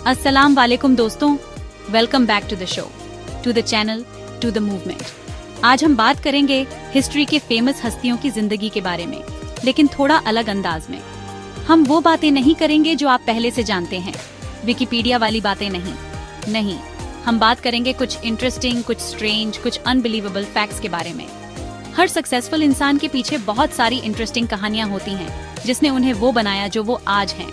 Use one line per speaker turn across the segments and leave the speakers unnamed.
अस्सलाम वालेकुम दोस्तों, welcome back to the show, to the channel, to the movement. आज हम बात करेंगे हिस्ट्री के फेमस हस्तियों की जिंदगी के बारे में, लेकिन थोड़ा अलग अंदाज में। हम वो बातें नहीं करेंगे जो आप पहले से जानते हैं, विकिपीडिया वाली बातें नहीं, हम बात करेंगे कुछ इंटरेस्टिंग, कुछ स्ट्रेंज, कुछ अनबिलीवेबल फैक्ट्स के बारे में। हर सक्सेसफुल इंसान के पीछे बहुत सारी इंटरेस्टिंग कहानियां होती हैं जिसने उन्हें वो बनाया जो वो आज हैं।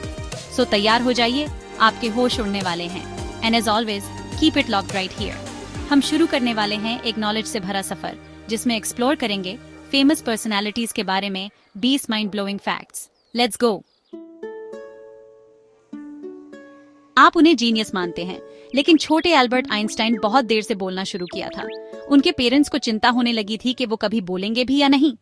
सो तैयार हो जाइए, आपके होश उड़ने वाले हैं। And as always keep it locked right here. हम शुरू करने वाले हैं एक नॉलेज से भरा सफर जिसमें एक्सप्लोर करेंगे फेमस पर्सनालिटीज के बारे में 20 mind blowing facts. Let's go. आप उन्हें जीनियस मानते हैं, लेकिन छोटे एल्बर्ट आइंस्टाइन बहुत देर से बोलना शुरू किया था। उनके पेरेंट्स को चिंता होने लगी थी कि वो कभी बोलेंगे भी या नहीं।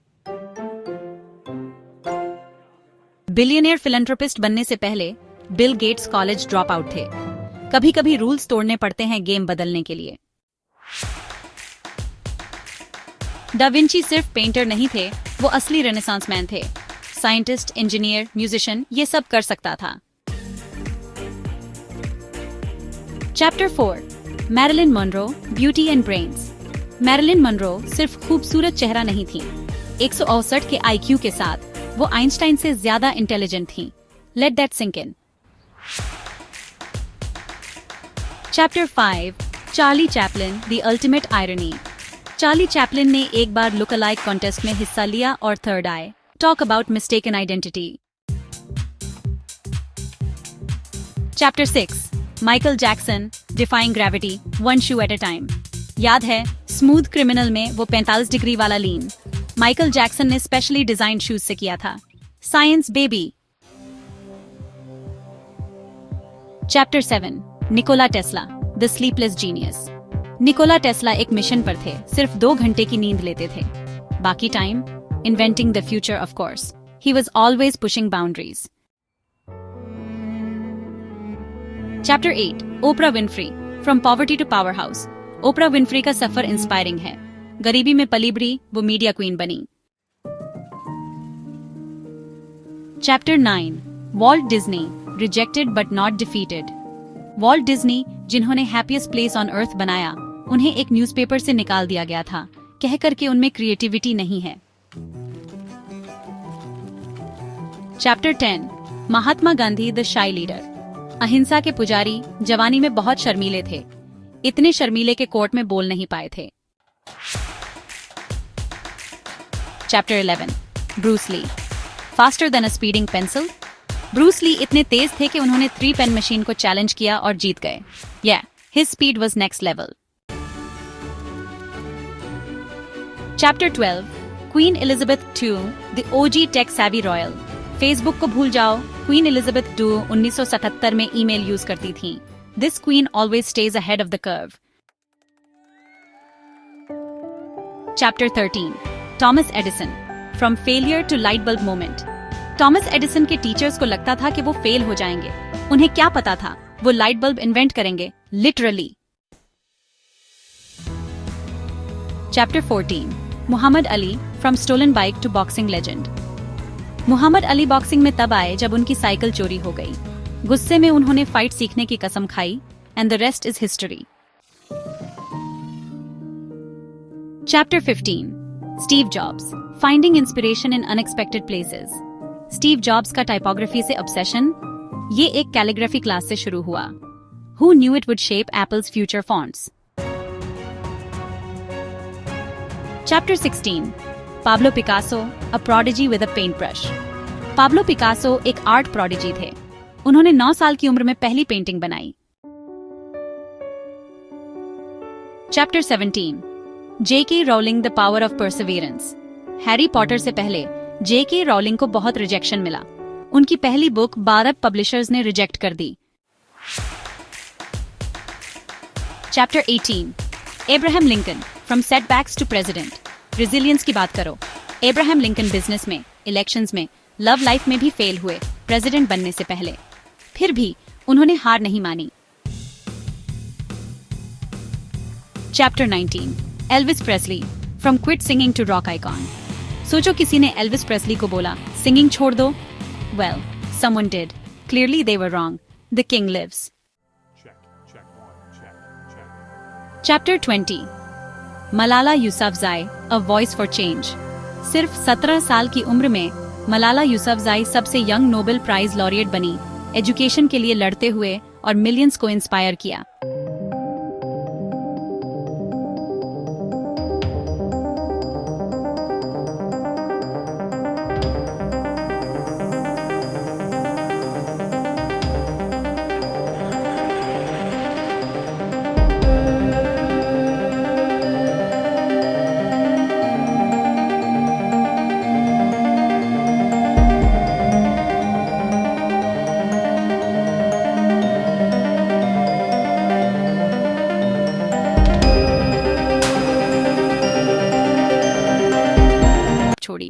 बिलियनियर फिलैंथ्रोपिस्ट बनने से पहले Bill Gates college drop out थे। कभी कभी रूल्स तोड़ने पड़ते हैं गेम बदलने के लिए। दा विंची सिर्फ पेंटर नहीं थे, वो असली रेनेसांस मैन थे। साइंटिस्ट, इंजीनियर, म्यूजिशियन, ये सब कर सकता था। Chapter 4, Marilyn Monroe, beauty and brains. Marilyn Monroe सिर्फ खूबसूरत चेहरा नहीं थी, 168 के आईक्यू के साथ वो आइंस्टाइन से ज्यादा इंटेलिजेंट थी। Let that sink in. Chapter 5, Charlie Chaplin, the ultimate irony. Charlie Chaplin ने एक बार लुक अलाइक कॉन्टेस्ट में हिस्सा लिया और थर्ड आए। Talk about mistaken identity. Chapter 6, Michael Jackson, defying gravity, one shoe at a time. याद है स्मूथ क्रिमिनल में वो 45 डिग्री वाला लीन माइकल जैक्सन ने स्पेशली डिजाइन शूज से किया था। Science baby. Chapter 7, Nikola Tesla, the sleepless genius. Nikola Tesla एक मिशन पर थे, सिर्फ 2 घंटे की नींद लेते थे। बाकी time inventing the future of course. He was always pushing boundaries. Chapter 8, Oprah Winfrey, from poverty to powerhouse. Oprah Winfrey का सफर इंस्पायरिंग है। गरीबी में पली बढ़ी, वो मीडिया क्वीन बनी। Chapter 9, Walt Disney, rejected but not defeated. Walt Disney, जिन्होंने हैप्पीएस्ट प्लेस ऑन अर्थ बनाया, उन्हें एक न्यूज़पेपर से निकाल दिया गया था, कहकर के उनमें क्रिएटिविटी नहीं है। चैप्टर 10, महात्मा गांधी, द शाई लीडर। अहिंसा के पुजारी, जवानी में बहुत शर्मीले थे, इतने शर्मीले के कोर्ट में बोल नहीं पाए थे। Chapter 11, Bruce Lee, faster than a speeding pencil. Bruce Lee इतने तेज थे कि उन्होंने 3 पेन मशीन को चैलेंज किया और जीत गए। His speed was next level. Chapter 12, Queen Elizabeth II, the OG tech savvy royal. Facebook को भूल जाओ, क्वीन एलिजाबेथ II 1977 में ईमेल यूज करती थीं। This queen always stays ahead of the curve. Chapter 13, Thomas Edison, from failure to light bulb moment. Thomas Edison के teachers को लगता था कि वो फेल हो जाएंगे। उन्हें क्या पता था वो लाइट बल्ब इन्वेंट करेंगे, literally. Chapter 14, Muhammad Ali, from stolen bike to boxing legend. Muhammad Ali boxing में तब आए जब उनकी साइकिल चोरी हो गई। गुस्से में उन्होंने फाइट सीखने की कसम खाई, and the rest is history. Chapter 15, Steve jobs, finding inspiration in unexpected places. Steve jobs का टाइपोग्राफी से ऑब्सेशन, ये एक कैलीग्राफी क्लास से शुरू हुआ। Who knew it would shape Apple's future fonts? Chapter 16, Pablo Picasso, a prodigy with a paintbrush. Pablo Picasso एक art prodigy थे। उन्होंने 9 साल की उम्र में पहली पेंटिंग बनाई। Chapter 17, J.K. Rowling, the power of perseverance. Harry Potter से पहले J.K. रॉलिंग को बहुत रिजेक्शन मिला। उनकी पहली बुक 12 पब्लिशर्स ने रिजेक्ट कर दी। Chapter 18, Abraham Lincoln, from setbacks to president. Resilience की बात करो। एब्राहम लिंकन बिजनेस में, इलेक्शंस में, लव लाइफ में भी फेल हुए प्रेसिडेंट बनने से पहले। फिर भी उन्होंने हार नहीं मानी। Chapter 19, Elvis Presley, from quit singing to rock icon. सोचो किसी ने एल्विस प्रेस्ली को बोला सिंगिंग छोड़ दो। Well, someone did. Clearly they were wrong. The king lives. Chapter 20 Malala Yousafzai a voice for change. सिर्फ 17 साल की उम्र में मलाला यूसुफज़ई सबसे यंग नोबेल प्राइज लॉरिएट बनी, एजुकेशन के लिए लड़ते हुए और मिलियंस को इंस्पायर किया।